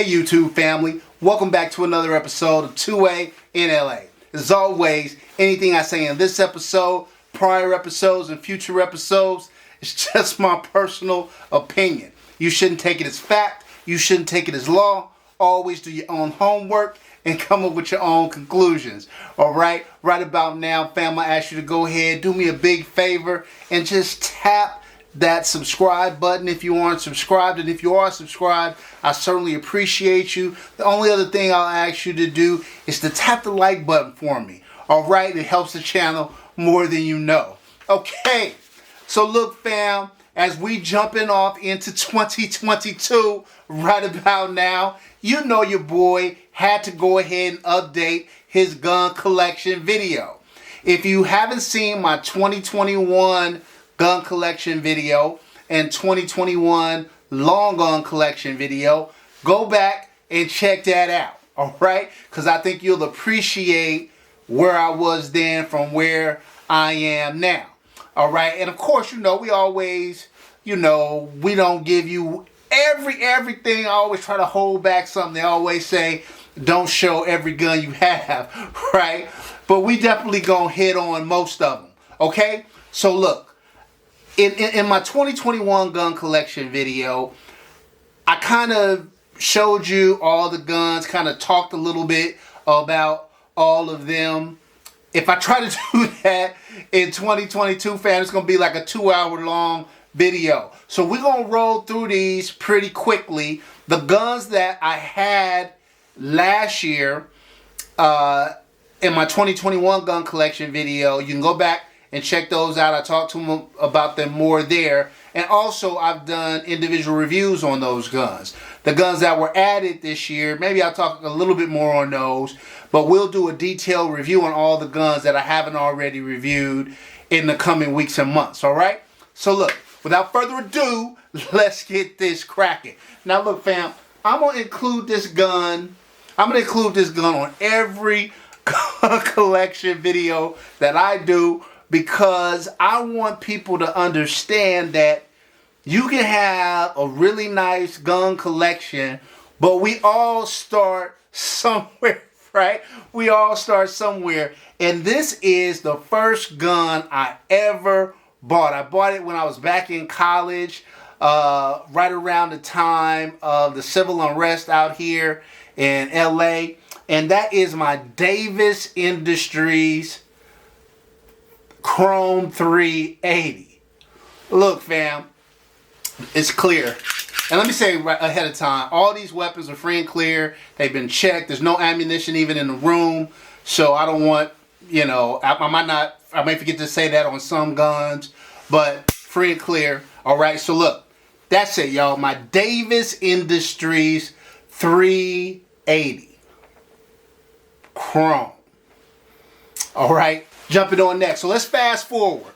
Hey YouTube family, welcome back to another episode of 2A-N-LA's. As always, anything I say in this episode, prior episodes, and future episodes, it's just my personal opinion. You shouldn't take it as fact, you shouldn't take it as law. Always do your own homework and come up with your own conclusions. Alright, right about now, fam, I ask you to go ahead, do me a big favor, and just tap that subscribe button if you aren't subscribed, and if you are subscribed, I certainly appreciate you. The only other thing I'll ask you to do is to tap the like button for me. Alright, it helps the channel more than you know. Okay, so look fam, as we jumping off into 2022 right about now, you know your boy had to go ahead and update his gun collection video. If you haven't seen my 2021 gun collection video and 2021 long gun collection video, go back and check that out, alright? Because I think you'll appreciate where I was then from where I am now, alright? And of course, you know, we always, you know, we don't give you everything. I always try to hold back something. They always say, don't show every gun you have, right? But we definitely gonna hit on most of them, okay? So look, in my 2021 gun collection video, I kind of showed you all the guns, kind of talked a little bit about all of them. If I try to do that in 2022, fam, it's going to be like a 2-hour long video. So we're going to roll through these pretty quickly. The guns that I had last year in my 2021 gun collection video, you can go back and check those out. I talked to them about them more there. And also, I've done individual reviews on those guns. The guns that were added this year, maybe I'll talk a little bit more on those. But we'll do a detailed review on all the guns that I haven't already reviewed in the coming weeks and months. Alright? So look, without further ado, let's get this cracking. Now look fam, I'm going to include this gun. I'm going to include this gun on every gun collection video that I do, because I want people to understand that you can have a really nice gun collection, but we all start somewhere, right? We all start somewhere. And this is the first gun I ever bought. I bought it when I was back in college, right around the time of the civil unrest out here in LA. And that is my Davis Industries Chrome 380. Look fam, it's clear. And let me say right ahead of time, all these weapons are free and clear. They've been checked. There's no ammunition even in the room. So I don't want, you know, I may forget to say that on some guns, but free and clear. Alright, so look, that's it y'all. My Davis Industries 380 Chrome. Alright. Jumping on next. So let's fast forward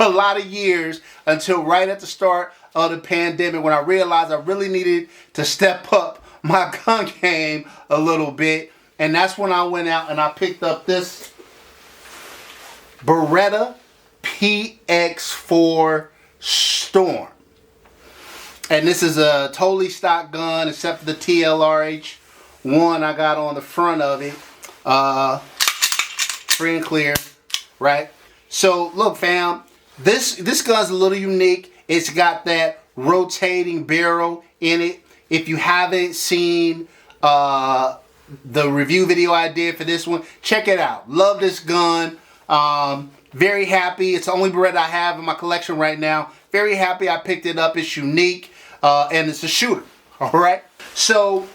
a lot of years until right at the start of the pandemic, when I realized I really needed to step up my gun game a little bit. And that's when I went out and I picked up this Beretta PX4 Storm. And this is a totally stock gun except for the TLRH1 I got on the front of it. Free and clear. Right? So look fam, this gun's a little unique. It's got that rotating barrel in it. If you haven't seen the review video I did for this one, check it out. Love this gun. Very happy. It's the only Beretta I have in my collection right now. Very happy I picked it up. It's unique and it's a shooter. Alright? So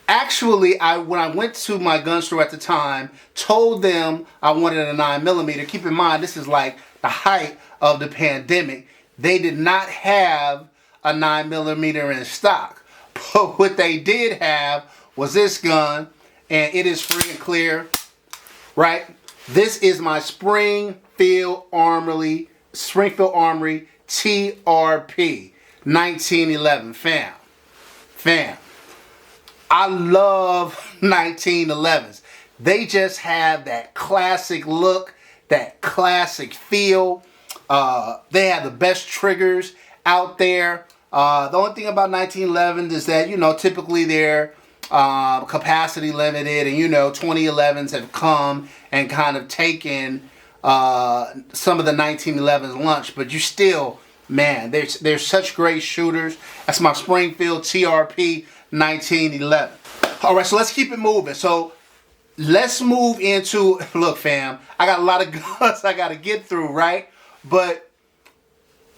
actually, when I went to my gun store at the time, told them I wanted a 9mm. Keep in mind, this is like the height of the pandemic. They did not have a 9mm in stock. But what they did have was this gun, and it is free and clear, right? This is my Springfield Armory TRP 1911, fam. I love 1911s. They just have that classic look, that classic feel. They have the best triggers out there. The only thing about 1911s is that, you know, typically they're capacity limited, and, you know, 2011s have come and kind of taken some of the 1911s lunch, but you still, man, they're such great shooters. That's my Springfield TRP 1911. All right, so let's keep it moving. So let's move into, look fam, I got a lot of guns I got to get through, right? But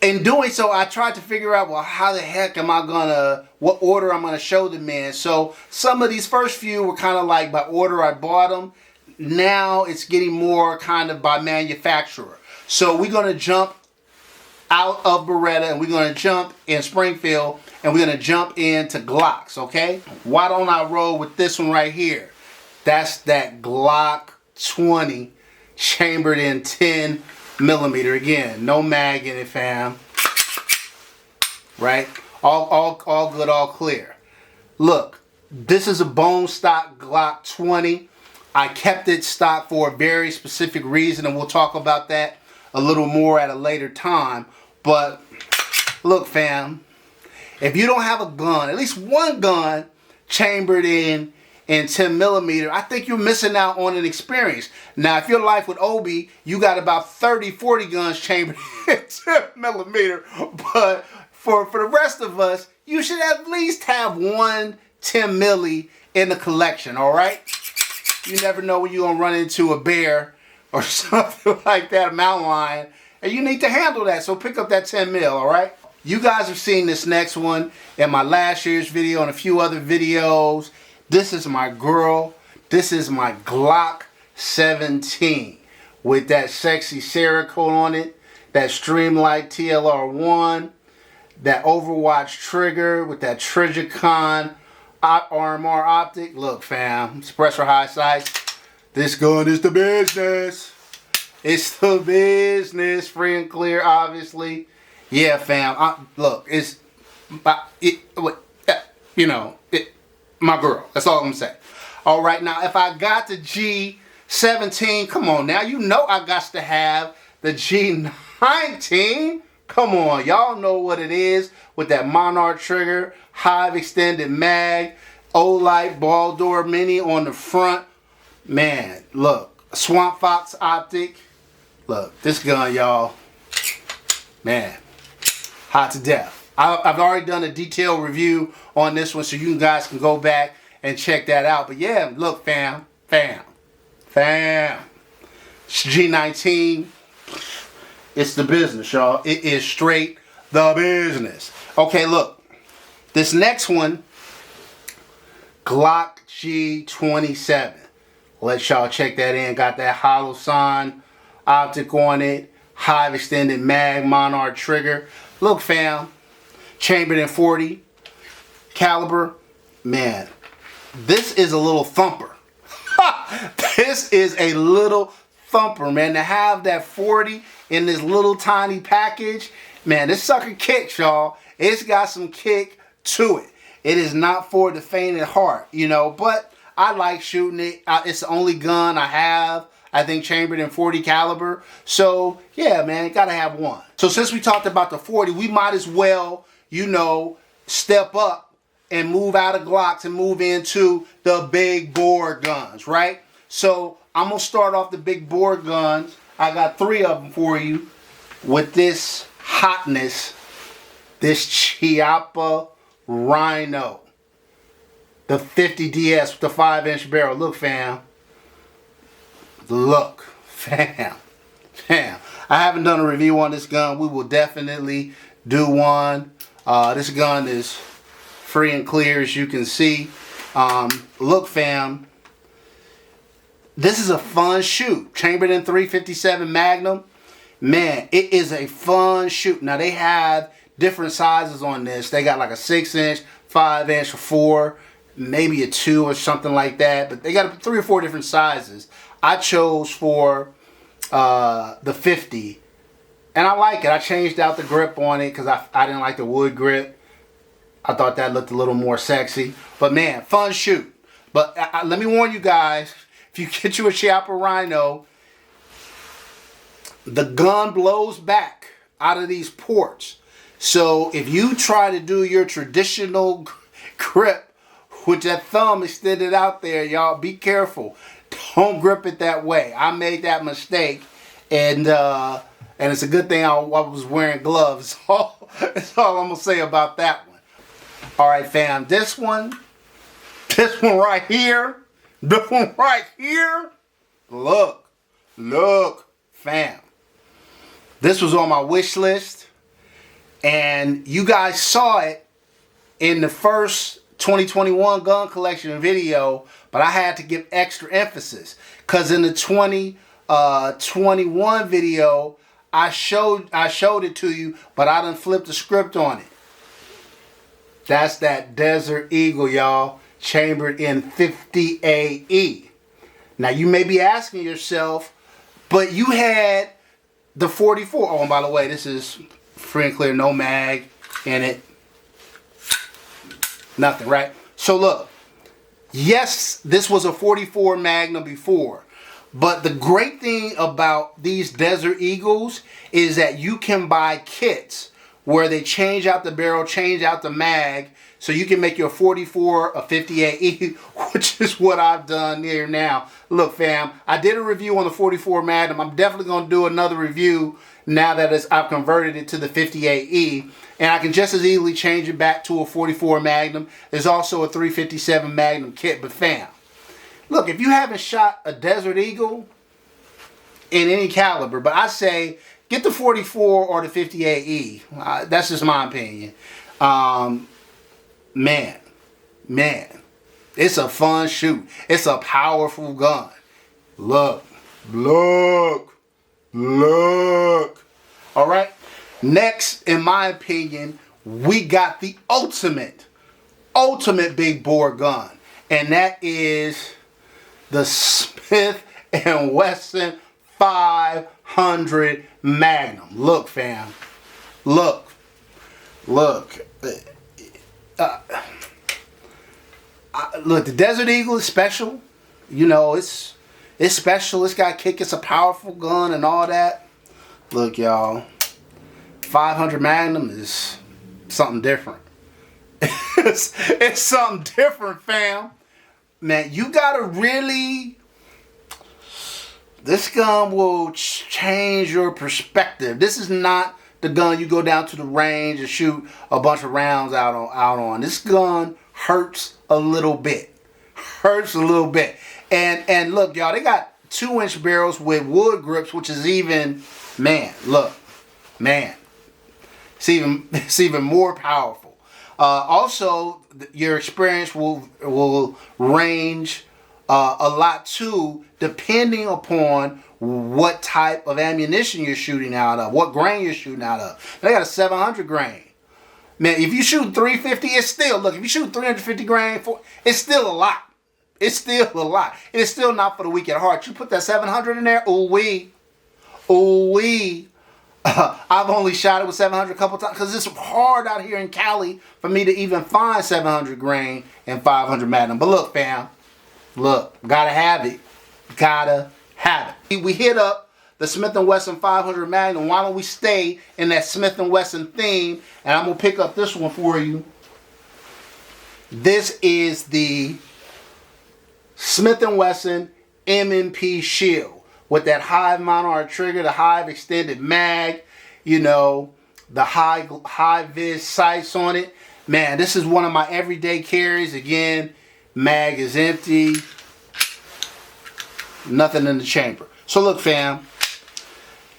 in doing so, I tried to figure out, well, how the heck am I gonna, what order I'm gonna show them in. So some of these first few were kind of like by order I bought them. Now it's getting more kind of by manufacturer. So we're gonna jump out of Beretta and we're gonna jump in Springfield and we're gonna jump into Glocks, okay? Why don't I roll with this one right here? That's that Glock 20 chambered in 10 millimeter. Again, no mag in it, fam. Right? All good, all clear. Look, this is a bone stock Glock 20. I kept it stock for a very specific reason, and we'll talk about that a little more at a later time. But look, fam, if you don't have a gun, at least one gun chambered in 10 millimeter, I think you're missing out on an experience. Now, if your life with Obi, you got about 30, 40 guns chambered in 10 millimeter. But for the rest of us, you should at least have one 10 milli in the collection, all right? You never know when you're going to run into a bear or something like that, a mountain lion, and you need to handle that. So pick up that 10 mil, all right? You guys have seen this next one in my last year's video and a few other videos. This is my girl. This is my Glock 17 with that sexy Cerakote on it, that Streamlight TLR1, that Overwatch trigger with that Trijicon RMR optic. Look, fam, suppressor high sights. This gun is the business. It's the business. Free and clear, obviously. Yeah, fam. Look, it's you know, my girl. That's all I'm gonna say. All right, now if I got the G17, come on now, you know I got to have the G19. Come on, y'all know what it is with that Monarch trigger, Hive extended mag, Olight ball door mini on the front. Man, look, Swamp Fox optic. Look, this gun, y'all, man, hot to death. I've already done a detailed review on this one, so you guys can go back and check that out. But yeah, look, fam. It's G19. It's the business, y'all. It is straight the business. Okay, look. This next one, Glock G27. Let y'all check that in. Got that hollow sign optic on it. Hive extended mag, Monarch trigger. Look, fam. Chambered in 40 caliber. Man, this is a little thumper. This is a little thumper, man. To have that 40 in this little tiny package, man, this sucker kicks, y'all. It's got some kick to it. It is not for the faint at heart, you know, but I like shooting it. It's the only gun I have, I think, chambered in 40 caliber. So yeah, man, gotta have one. So since we talked about the 40, we might as well, you know, step up and move out of Glocks and move into the big bore guns, right? So I'm gonna start off the big bore guns. I got 3 of them for you with this hotness, this Chiappa Rhino, the 50DS with the 5-inch barrel. Look, fam. Look, fam. I haven't done a review on this gun. We will definitely do one. This gun is free and clear, as you can see. Look, fam. This is a fun shoot. Chambered in 357 Magnum. Man, it is a fun shoot. Now, they have different sizes on this. They got like a 6-inch, 5-inch, 4, maybe a 2 or something like that. But they got 3 or 4 different sizes. I chose for the 50. And I like it. I changed out the grip on it because I didn't like the wood grip. I thought that looked a little more sexy. But man, fun shoot. But let me warn you guys, if you get you a Chiappa Rhino, the gun blows back out of these ports. So if you try to do your traditional grip with that thumb extended out there, y'all be careful. Don't grip it that way. I made that mistake, and it's a good thing I was wearing gloves. That's all I'm gonna say about that one. All right, fam. This one right here. This one right here. Look, fam. This was on my wish list, and you guys saw it in the first 2021 gun collection video, but I had to give extra emphasis because in the 2021 video, I showed it to you, but I done flipped the script on it. That's that Desert Eagle, y'all, chambered in 50 AE. Now you may be asking yourself, but you had the 44. Oh, and by the way, this is free and clear, no mag in it. Nothing, right? So look, yes, this was a 44 Magnum before, but the great thing about these Desert Eagles is that you can buy kits where they change out the barrel, change out the mag, so you can make your 44 a 58E, which is what I've done here now. Look, fam, I did a review on the 44 Magnum. I'm definitely going to do another review now that I've converted it to the 58E. And I can just as easily change it back to a 44 Magnum. There's also a 357 Magnum kit. But fam, look, if you haven't shot a Desert Eagle in any caliber, but I say get the 44 or the 58E. That's just my opinion. Man, it's a fun shoot. It's a powerful gun. Look. All right. Next, in my opinion, we got the ultimate big bore gun, and that is the Smith & Wesson 500 Magnum. Look, fam. Look. Look, the Desert Eagle is special. You know, it's special. It's got kick. It's a powerful gun and all that. Look, y'all. 500 Magnum is something different. it's something different, fam. Man, you gotta really... This gun will change your perspective. This is not the gun you go down to the range and shoot a bunch of rounds out on. This gun hurts a little bit. And look, y'all, they got 2-inch barrels with wood grips, which is even, it's even more powerful. Also, your experience will range a lot too, depending upon what type of ammunition you're shooting out of, what grain you're shooting out of. They got a 700 grain. Man, if you shoot 350, it's still, look, if you shoot 350 grain, it's still a lot. It's still a lot. It is still not for the weak at heart. You put that 700 in there, ooh-wee. I've only shot it with 700 a couple times because it's hard out here in Cali for me to even find 700 grain and 500 Magnum. But look, fam, look, gotta have it. We hit up the Smith & Wesson 500 Magnum. Why don't we stay in that Smith & Wesson theme? And I'm going to pick up this one for you. This is the Smith & Wesson M&P Shield with that Hive monarch trigger, the Hive extended mag, you know, the high vis sights on it. Man, this is one of my everyday carries. Again, mag is empty. Nothing in the chamber. So look, fam,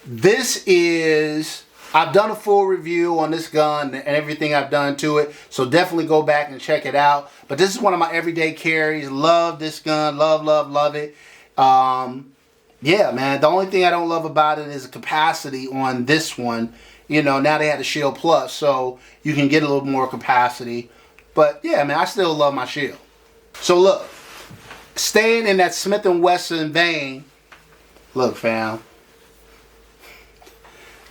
this is, I've done a full review on this gun and everything I've done to it, so definitely go back and check it out. But this is one of my everyday carries. Love this gun. Love it. Yeah, man, the only thing I don't love about it is the capacity on this one. You know, now they had the Shield Plus, so you can get a little more capacity. But yeah, man, I still love my Shield. So look, staying in that Smith & Wesson vein, look, fam,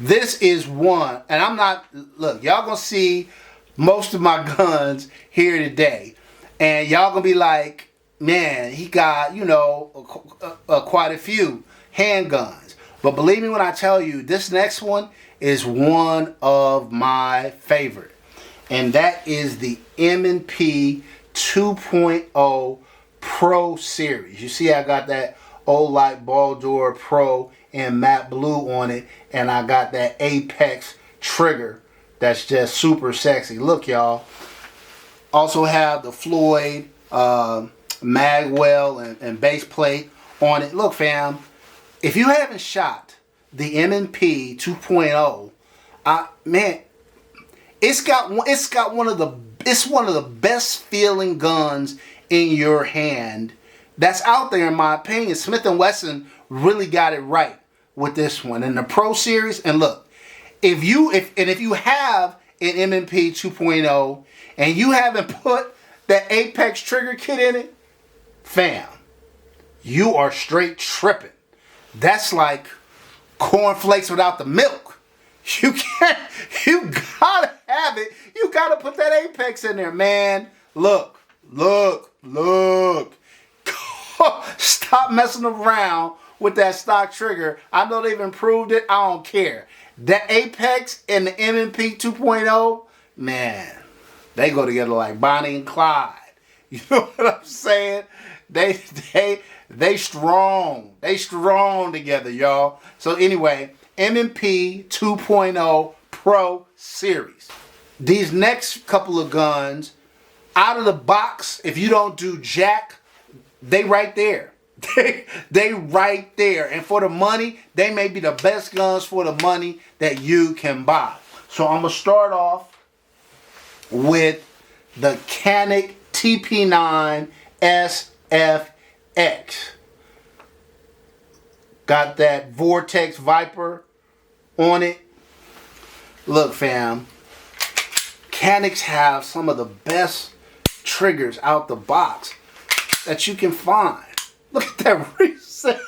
this is one, and I'm not, look, y'all gonna see most of my guns here today, and y'all gonna be like, man, he got, you know, quite a few handguns. But believe me when I tell you, this next one is one of my favorite. And that is the M&P 2.0 Pro Series. You see I got that Olight Baldur Pro in matte blue on it. And I got that Apex trigger that's just super sexy. Look, y'all. Also have the Floyd magwell and base plate on it. Look, fam, if you haven't shot the M&P 2.0, man, it's one of the best feeling guns in your hand that's out there, in my opinion. Smith & Wesson really got it right with this one in the Pro Series. And look, if you have an M&P 2.0 and you haven't put that Apex trigger kit in it, fam, you are straight tripping. That's like cornflakes without the milk. You gotta have it. You gotta put that Apex in there, man. Look. Stop messing around with that stock trigger. I know they've improved it. I don't care. That Apex and the M&P 2.0, man, they go together like Bonnie and Clyde. You know what I'm saying? They strong. They strong together, y'all. So anyway, M&P 2.0 Pro Series. These next couple of guns, out of the box, if you don't do jack, they right there. They right there. And for the money, they may be the best guns for the money that you can buy. So I'm going to start off with the Canik TP9 SFX. Got that Vortex Viper on it. Look, fam, Caniks have some of the best triggers out the box that you can find. Look at that reset.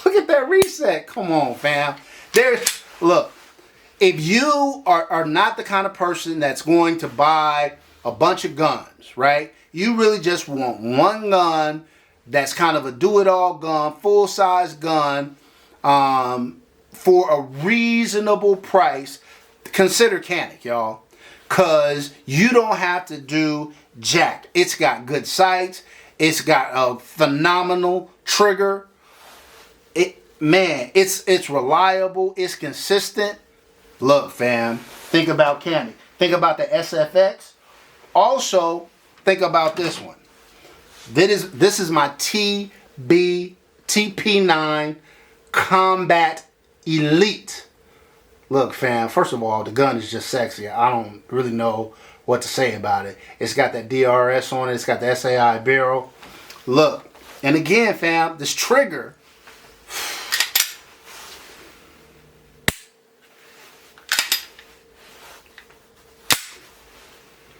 Look at that reset. Come on, fam. Look, if you are not the kind of person that's going to buy a bunch of guns, right? You really just want one gun that's kind of a do-it-all gun, full-size gun, for a reasonable price. Consider Canik, y'all. Because you don't have to do jack. It's got good sights. It's got a phenomenal trigger. It's reliable. It's consistent. Look, fam, think about Canik. Think about the SFX. Also, think about this one. This is my TP9 Combat Elite. Look, fam, first of all, the gun is just sexy. I don't really know what to say about it. It's got that DRS on it. It's got the SAI barrel. Look, and again, fam, this trigger,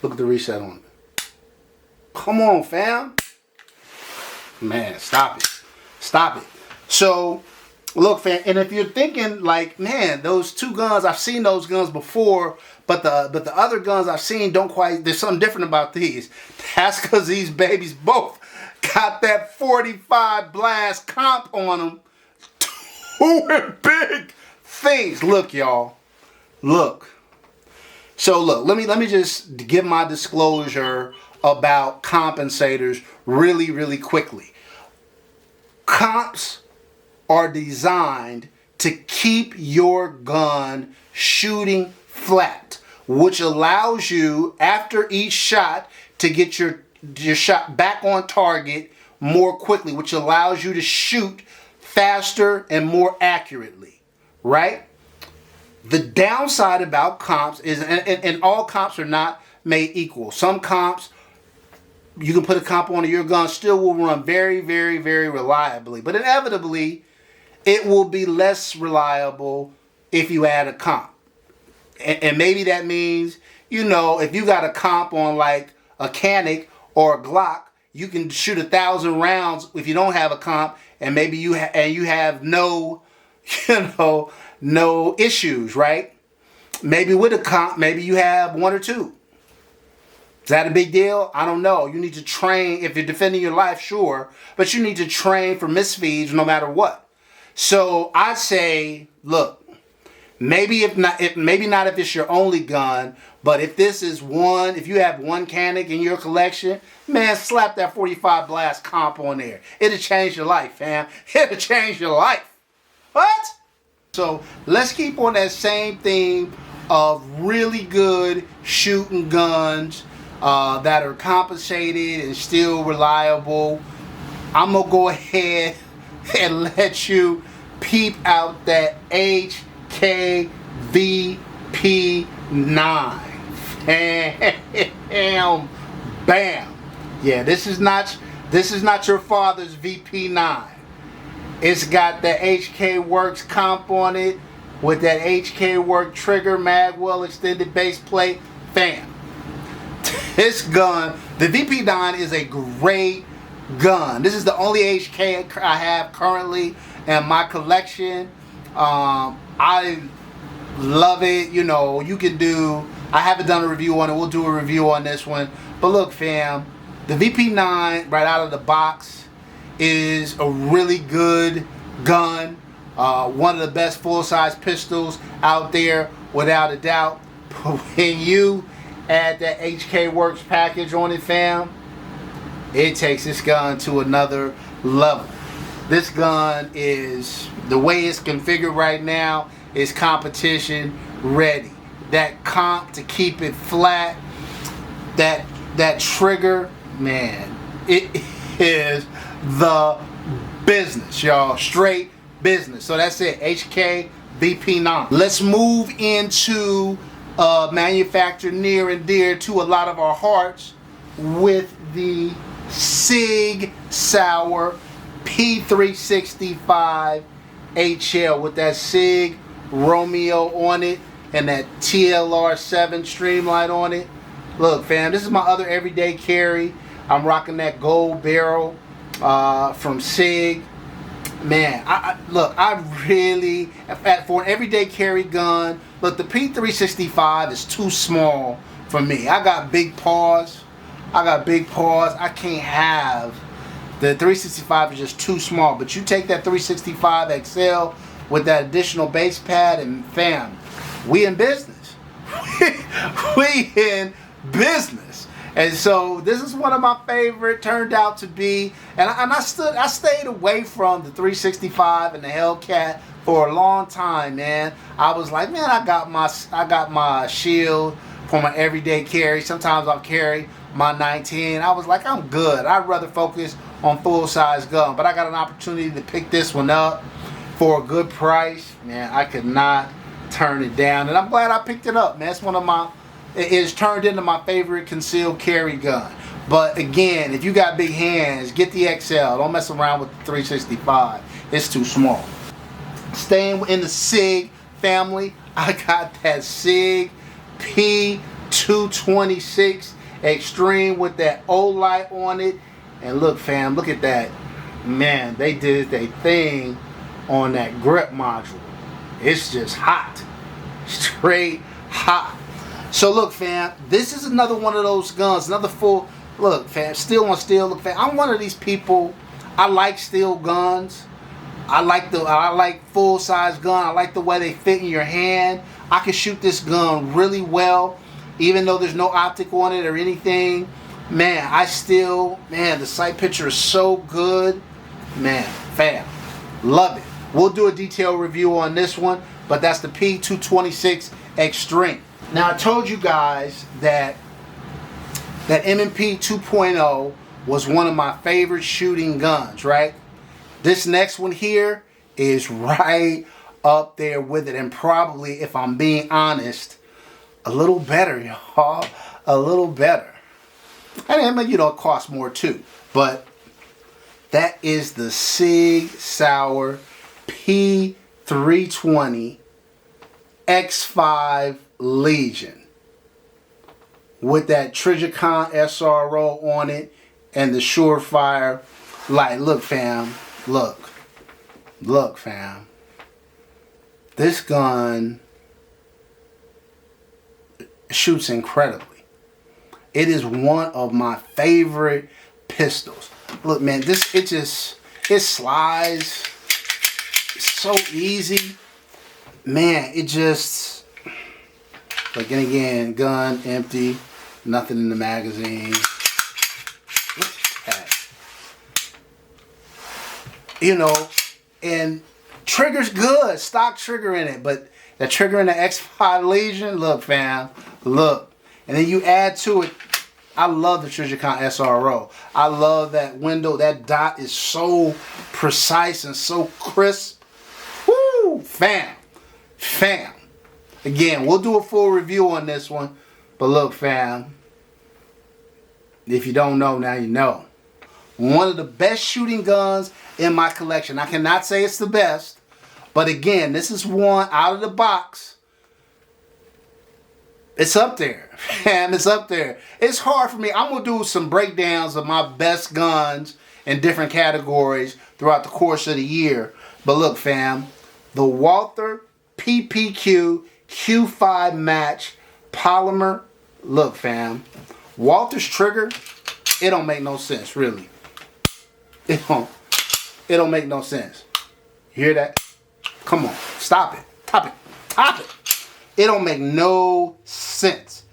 look at the reset on it. Come on, fam. Man, stop it. Stop it. So, look, fam, and if you're thinking like, man, those two guns, I've seen those guns before, but the other guns I've seen don't quite, there's something different about these. That's because these babies both got that 45 blast comp on them. Doing big things. Look, y'all. Look. So look, let me just give my disclosure about compensators really, really quickly. Comps are designed to keep your gun shooting flat, which allows you, after each shot, to get your shot back on target more quickly, which allows you to shoot faster and more accurately, right? The downside about comps is, and all comps are not made equal. Some comps, you can put a comp on your gun, still will run very, very, very reliably. But inevitably, it will be less reliable if you add a comp. And maybe that means, you know, if you got a comp on like a Canik or a Glock, you can shoot 1,000 rounds if you don't have a comp, and maybe you have no, no issues, right? Maybe with a comp, maybe you have one or two. Is that a big deal? I don't know. You need to train. If you're defending your life, sure, but you need to train for misfeeds no matter what. So I'd say, look, Maybe maybe not if it's your only gun, but if this is one, if you have one Canik in your collection, man, slap that 45 blast comp on there. It'll change your life, fam. It'll change your life. What? So let's keep on that same theme of really good shooting guns that are compensated and still reliable. I'm gonna go ahead and let you peep out that HKVP9. Bam, bam. Yeah, this is not your father's VP9. It's got the HK Works comp on it with that HK Work trigger, magwell, extended base plate. Bam. This gun, the VP9, is a great gun. This is the only HK I have currently in my collection. I love it. You know, you can do, I haven't done a review on it. We'll do a review on this one. But look, fam, the VP9 right out of the box is a really good gun. One of the best full-size pistols out there, without a doubt. But when you add that HK Works package on it, fam, it takes this gun to another level. This gun is, the way it's configured right now, is competition ready. That comp to keep it flat, that trigger, man, it is the business, y'all. Straight business. So that's it, HK VP9. Let's move into manufactured near and dear to a lot of our hearts with the Sig Sauer P3656XK with that Sig Romeo on it and that TLR7 Streamlight on it. Look, fam, this is my other everyday carry. I'm rocking that gold barrel from Sig. Man, look, I really, for an everyday carry gun, look, the P365 is too small for me. I got big paws. I can't have, the 365 is just too small. But you take that 365 XL with that additional base pad, and fam, we in business. we in business. And so this is one of my favorite, turned out to be, and I stayed away from the 365 and the Hellcat for a long time, man. I was like, man, I got my shield for my everyday carry. Sometimes I'll carry my 19. I was like, I'm good. I'd rather focus on full-size gun, but I got an opportunity to pick this one up for a good price. Man, I could not turn it down, and I'm glad I picked it up, man. It's one of my, it's turned into my favorite concealed carry gun. But again, if you got big hands, get the XL. Don't mess around with the 365. It's too small. Staying in the Sig family, I got that Sig P226 Extreme with that O-light on it. And look, fam, look at that. Man, they did their thing on that grip module. It's just hot. Straight hot. So look, fam, this is another one of those guns, another full, look, fam, steel on steel. Look, fam, I'm one of these people, I like steel guns. I like full-size gun. I like the way they fit in your hand. I can shoot this gun really well, even though there's no optic on it or anything. Man, the sight picture is so good. Man, fam, love it. We'll do a detailed review on this one, but that's the P226 Extreme. Now, I told you guys that M&P 2.0 was one of my favorite shooting guns, right? This next one here is right up there with it, and probably, if I'm being honest, a little better, y'all. A little better. And you know, it costs more too. But that is the Sig Sauer P320 X5 Legion with that Trigicon SRO on it and the Surefire light. Look, fam. Look, fam. This gun shoots incredibly. It is one of my favorite pistols. Look, man, it slides. It's so easy. man, it just, like, and again, gun empty, nothing in the magazine. What's that? You know, and trigger's good, stock trigger in it, but the trigger in the X5 Legion, look fam, look. And then you add to it, I love the Trijicon SRO. I love that window, that dot is so precise and so crisp. Woo, fam. Fam. Again, we'll do a full review on this one. But look, fam. If you don't know, now you know. One of the best shooting guns in my collection. I cannot say it's the best. But again, this is one out of the box. It's up there. Fam, it's up there. It's hard for me. I'm going to do some breakdowns of my best guns in different categories throughout the course of the year. But look, fam. The Walther PPQ Q5 Match polymer. Look, fam. Walther's trigger, it don't make no sense, really. It don't make no sense. You hear that? Come on. Stop it. Stop it. Stop it. It don't make no sense.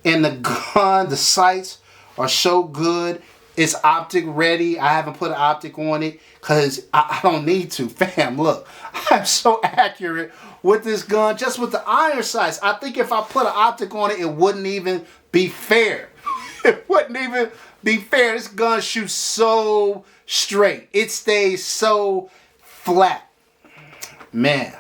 And the gun, the sights are so good. It's optic ready. I haven't put an optic on it because I don't need to. Fam, look. I'm so accurate with this gun. Just with the iron sights. I think if I put an optic on it, it wouldn't even be fair. It wouldn't even be fair. This gun shoots so straight. It stays so flat. Man.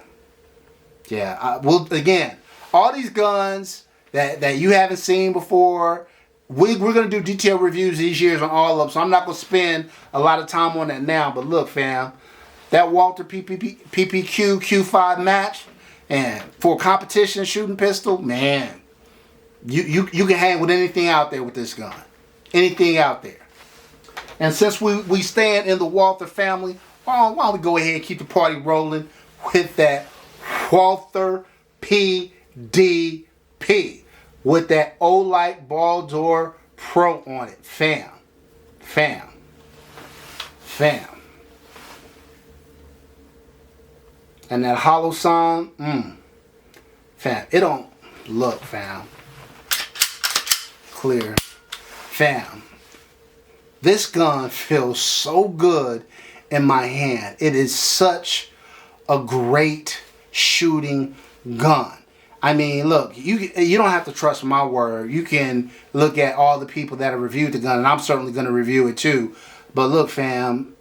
Yeah. Well, again, all these guns that you haven't seen before, we're going to do detailed reviews these years on all of them, so I'm not going to spend a lot of time on that now. But look, fam, that Walther PPQ Q5 Match, and for a competition shooting pistol, man, you can hang with anything out there with this gun. Anything out there. And since we stand in the Walther family, why don't we go ahead and keep the party rolling with that Walther PDP with that Olight Ball Door Pro on it. Fam. Fam. Fam. And that hollow sound, fam. It don't look, fam. Clear. Fam. This gun feels so good in my hand. It is such a great shooting gun. I mean, look, you don't have to trust my word. You can look at all the people that have reviewed the gun, and I'm certainly going to review it too. But look, fam,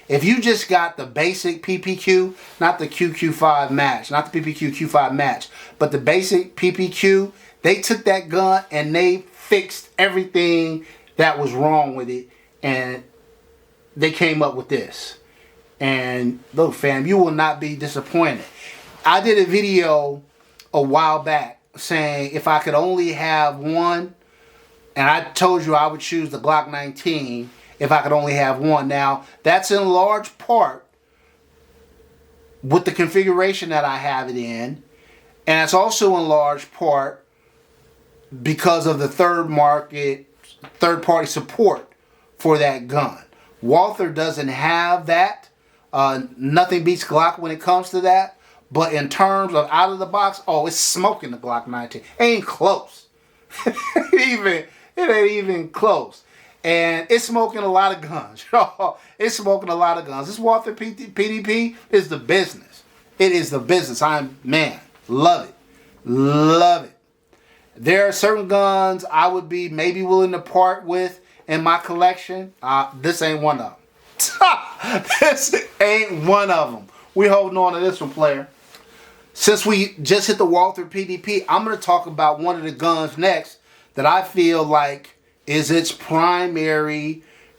if you just got the basic PPQ, not the QQ5 Match, not the PPQ Q5 Match, but the basic PPQ, they took that gun and they fixed everything that was wrong with it, and they came up with this. And look, fam, you will not be disappointed. I did a video a while back saying if I could only have one, and I told you I would choose the Glock 19 if I could only have one. Now, that's in large part with the configuration that I have it in, and it's also in large part because of the third-party support for that gun. Walther doesn't have that. Nothing beats Glock when it comes to that. But in terms of out of the box, oh, it's smoking the Glock 19. Ain't close. It ain't even close. And it's smoking a lot of guns. It's smoking a lot of guns. This Walther PDP is the business. It is the business. Man, love it. Love it. There are certain guns I would be maybe willing to part with in my collection. This ain't one of them. This ain't one of them. We holding on to this one, player. Since we just hit the Walther PDP, I'm going to talk about one of the guns next that I feel like is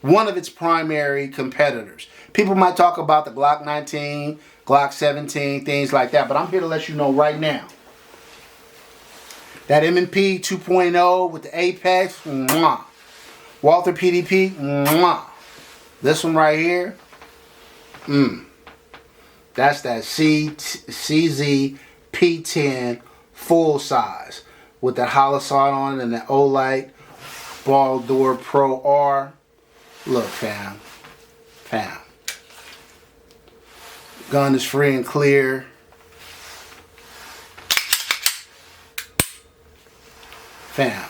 one of its primary competitors. People might talk about the Glock 19, Glock 17, things like that, but I'm here to let you know right now. That M&P 2.0 with the Apex, mwah. Walther PDP, mwah. This one right here, that's that CZ P10 full size with that hollow side on it and that Olight Ball Door Pro R. Look, fam. Gun is free and clear. Fam,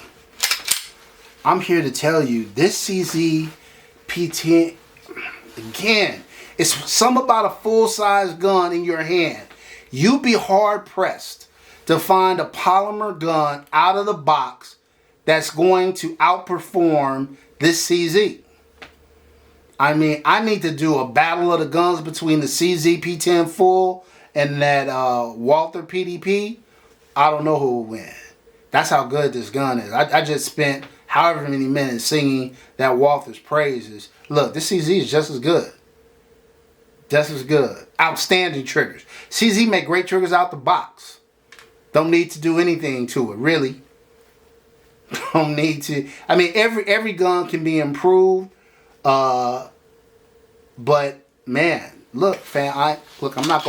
I'm here to tell you, this CZ P10, again, it's something about a full-size gun in your hand. You'd be hard-pressed to find a polymer gun out of the box that's going to outperform this CZ. I mean, I need to do a battle of the guns between the CZ P10 full and that Walther PDP. I don't know who will win. That's how good this gun is. I just spent however many minutes singing that Walther's praises. Look, this CZ is just as good. Just as good. Outstanding triggers. CZ make great triggers out the box. Don't need to do anything to it, really. Don't need to. I mean, every gun can be improved. But man, look, fam. I'm not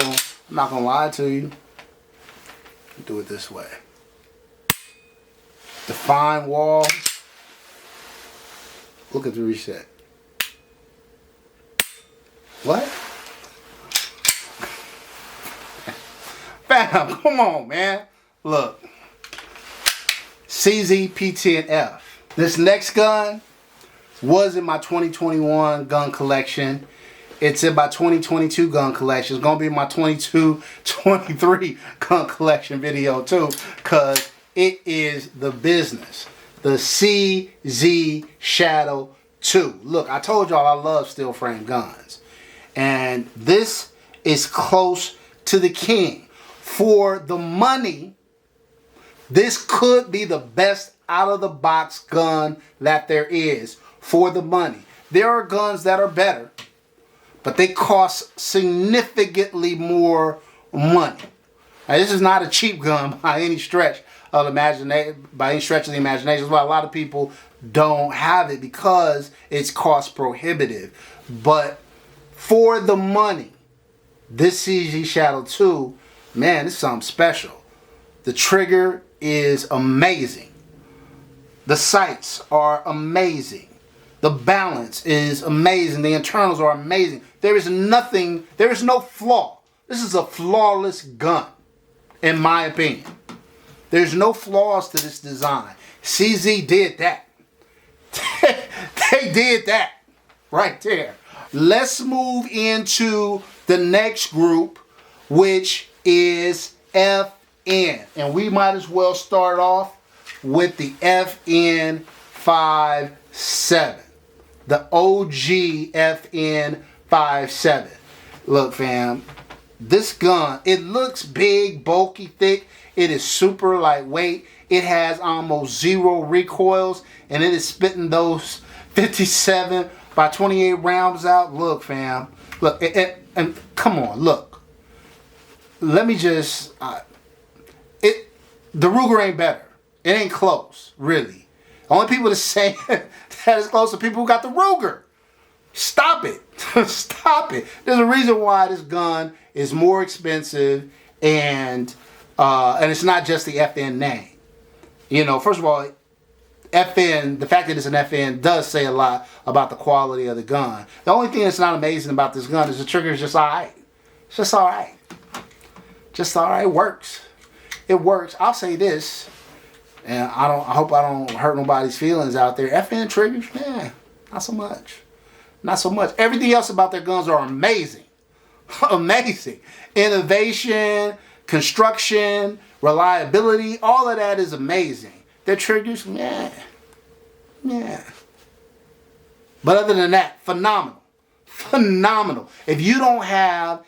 gonna lie to you. Do it this way. Define wall. Look at the reset. What? Fam, come on, man. Look. CZ P10F. This next gun was in my 2021 gun collection. It's in my 2022 gun collection. It's going to be my 22-23 gun collection video too, because it is the business. The CZ Shadow 2. Look, I told y'all I love steel frame guns. And this is close to the king. For the money, this could be the best out of the box gun that there is. For the money. There are guns that are better, but they cost significantly more money. Now, this is not a cheap gun by any stretch of the imagination. That's why a lot of people don't have it, because it's cost prohibitive. But for the money, this CZ Shadow 2, man, it's something special. The trigger is amazing. The sights are amazing. The balance is amazing. The internals are amazing. There is no flaw. This is a flawless gun, in my opinion. There's no flaws to this design. CZ did that. They did that right there. Let's move into the next group, which is FN. And we might as well start off with the FN 57. The OG FN 57. Look, fam, this gun, it looks big, bulky, thick. It is super lightweight. It has almost zero recoils, and it is spitting those 57 by 28 rounds out. Look, fam, look, and come on, look. Let me just, the Ruger ain't better. It ain't close, really. Only people that say that is close to people who got the Ruger. Stop it. Stop it. There's a reason why this gun is more expensive, and it's not just the FN name. You know, first of all, FN, the fact that it's an FN does say a lot about the quality of the gun. The only thing that's not amazing about this gun is the trigger is just alright. It's just alright. Just alright. It works. It works. I'll say this. And I hope I don't hurt nobody's feelings out there. FN triggers, man, not so much. Not so much. Everything else about their guns are amazing. Amazing. Innovation, construction, reliability, all of that is amazing. Their triggers, man. Yeah. But other than that, phenomenal. Phenomenal. If you're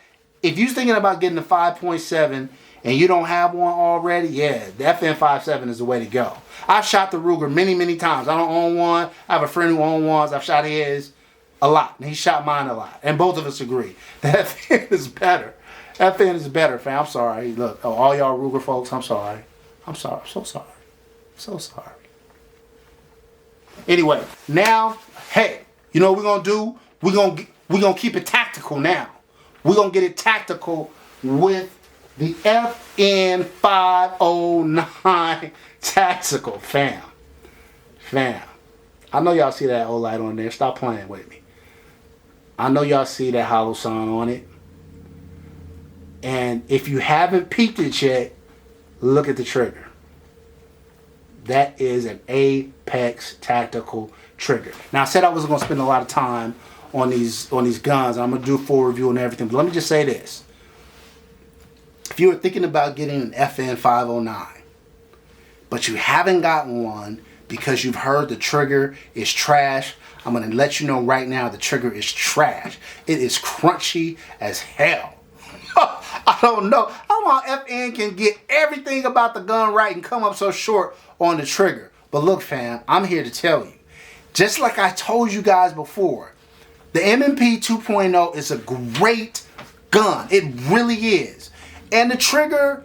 thinking about getting a 5.7 and you don't have one already, yeah, the FN 57 is the way to go. I've shot the Ruger many, many times. I don't own one. I have a friend who owns ones. I've shot his a lot. And he shot mine a lot. And both of us agree that FN is better. FN is better, fam. I'm sorry. Look, all y'all Ruger folks, I'm sorry. I'm sorry. I'm so sorry. So sorry. Anyway, now, hey, you know what we're going to do? We're going to keep it tactical now. We're going to get it tactical with the FN 509 Tactical, fam. Fam. I know y'all see that old light on there. Stop playing with me. I know y'all see that hollow sign on it. And if you haven't peeked it yet, look at the trigger. that is an Apex tactical trigger. Now I said I wasn't going to spend a lot of time on these guns. I'm going to do a full review and everything. But let me just say this. If you are thinking about getting an FN 509, but you haven't gotten one because you've heard the trigger is trash, I'm going to let you know right now the trigger is trash. It is crunchy as hell. I don't know how FN can get everything about the gun right and come up so short on the trigger. But look, fam, I'm here to tell you, just like I told you guys before, the M&P 2.0 is a great gun. It really is. And the trigger,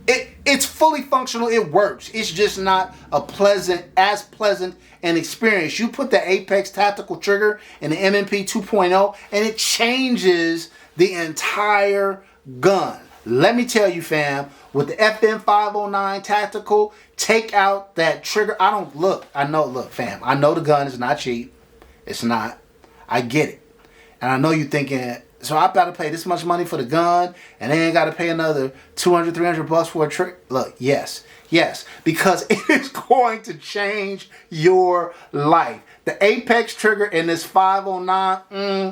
it's fully functional. It works. It's just not as pleasant an experience. You put the Apex tactical trigger in the M&P 2.0 and it changes the entire gun. Let me tell you, fam, with the FN 509 tactical, take out that trigger. Look, fam, I know the gun is not cheap. It's not. I get it. And I know you're thinking, so I got to pay this much money for the gun and then I got to pay another 200, 300 bucks for a trigger. Look, yes, because it is going to change your life. The Apex trigger in this 509,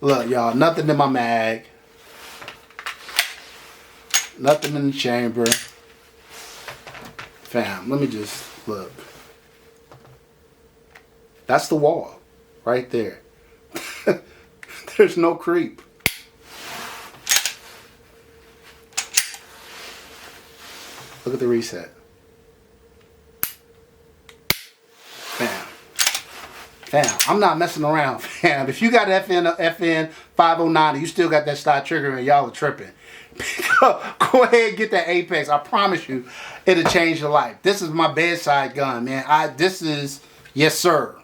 Look, y'all, nothing in my mag. Nothing in the chamber. Fam, let me just look. That's the wall right there. There's no creep. Look at the reset. Fam, I'm not messing around, fam. If you got FN 509 and you still got that style trigger and y'all are tripping, go ahead and get that Apex. I promise you, it'll change your life. This is my bedside gun, man. Yes, sir.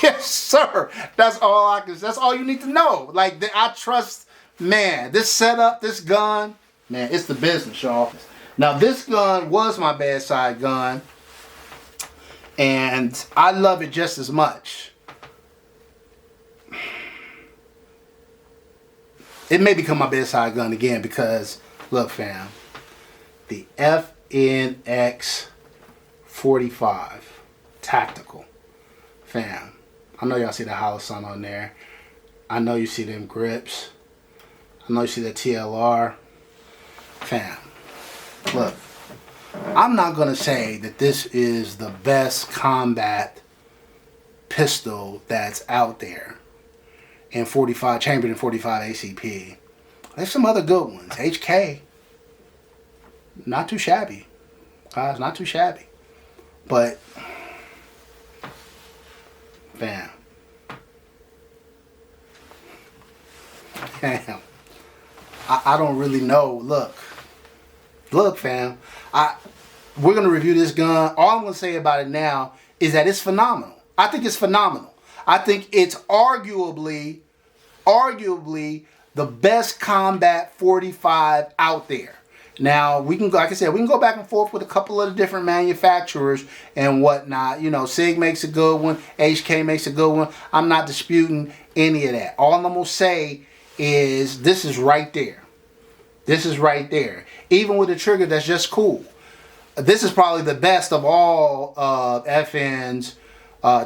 Yes, sir. That's all you need to know. Like, I trust, man, this setup, this gun, man, it's the business, y'all. Now, this gun was my bedside gun, and I love it just as much. It may become my bedside gun again because, look, fam, the FNX 45 tactical, fam. I know y'all see the hollow sun on there. I know you see them grips. I know you see the TLR. Fam, look, I'm not going to say that this is the best combat pistol that's out there in 45, chambered in 45 ACP. There's some other good ones. HK, not too shabby. Guys, not too shabby. But, fam. Damn. I don't really know. Look, fam. We're going to review this gun. All I'm going to say about it now is that it's phenomenal. I think it's phenomenal. I think it's arguably the best combat 45 out there. Now, we can, like I said, we can go back and forth with a couple of the different manufacturers and whatnot. You know, Sig makes a good one. HK makes a good one. I'm not disputing any of that. All I'm going to say is this is right there. This is right there. Even with a trigger that's just cool. This is probably the best of all FN's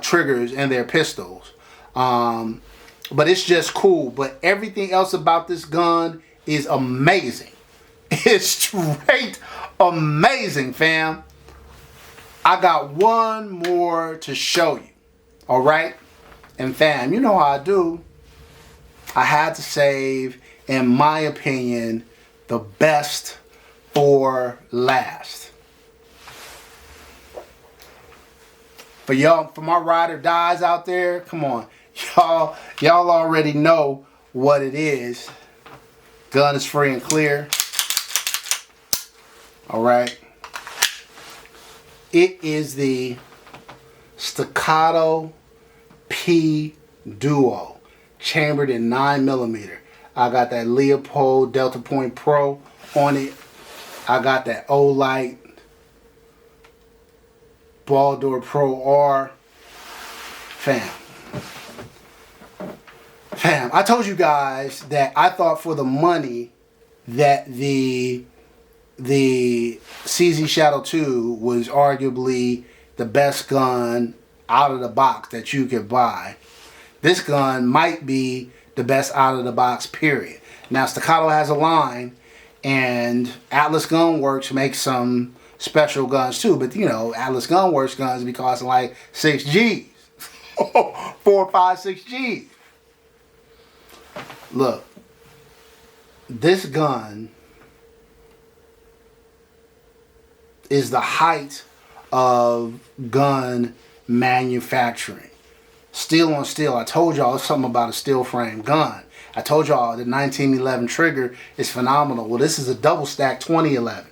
triggers and their pistols. But it's just cool. But everything else about this gun is amazing. It's straight amazing, fam. I got one more to show you. Alright? And fam, you know how I do. I had to save, in my opinion, the best for last. For y'all, for my ride or dies out there, come on. Y'all already know what it is. Gun is free and clear. Alright. It is the Staccato P Duo, chambered in 9mm. I got that Leopold Delta Point Pro on it. I got that Olight Baldur Pro R. Fam, I told you guys that I thought for the money that the the CZ Shadow 2 was arguably the best gun out of the box that you could buy. This gun might be the best out of the box, period. Now, Staccato has a line, and Atlas Gun Works makes some special guns too. But you know, Atlas Gun Works guns be costing like 6 G's. 4, 5, 6 G's. Look, this gun is the height of gun manufacturing. Steel on steel. I told y'all something about a steel frame gun. I told y'all the 1911 trigger is phenomenal. Well, this is a double stack 2011.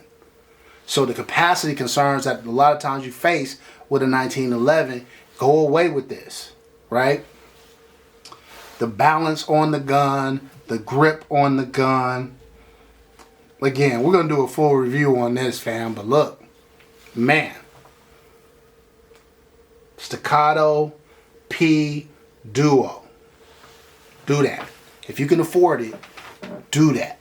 So the capacity concerns that a lot of times you face with a 1911 go away with this, right? The balance on the gun, the grip on the gun. Again, we're going to do a full review on this, fam, but look, man. Staccato P Duo. Do that. If you can afford it, do that.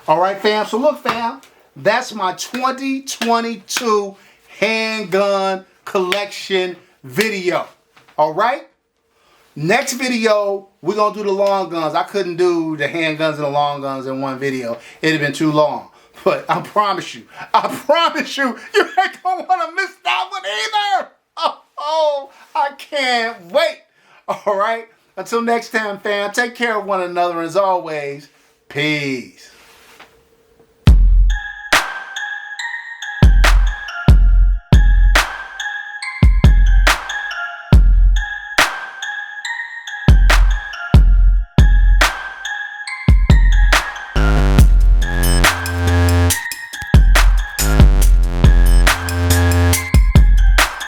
All right, fam. So look, fam, that's my 2022 handgun collection video. All right? Next video, we're going to do the long guns. I couldn't do the handguns and the long guns in one video. It'd have been too long. But I promise you, you ain't going to want to miss that one either. Oh, I can't wait. All right? Until next time, fam, take care of one another. As always, peace.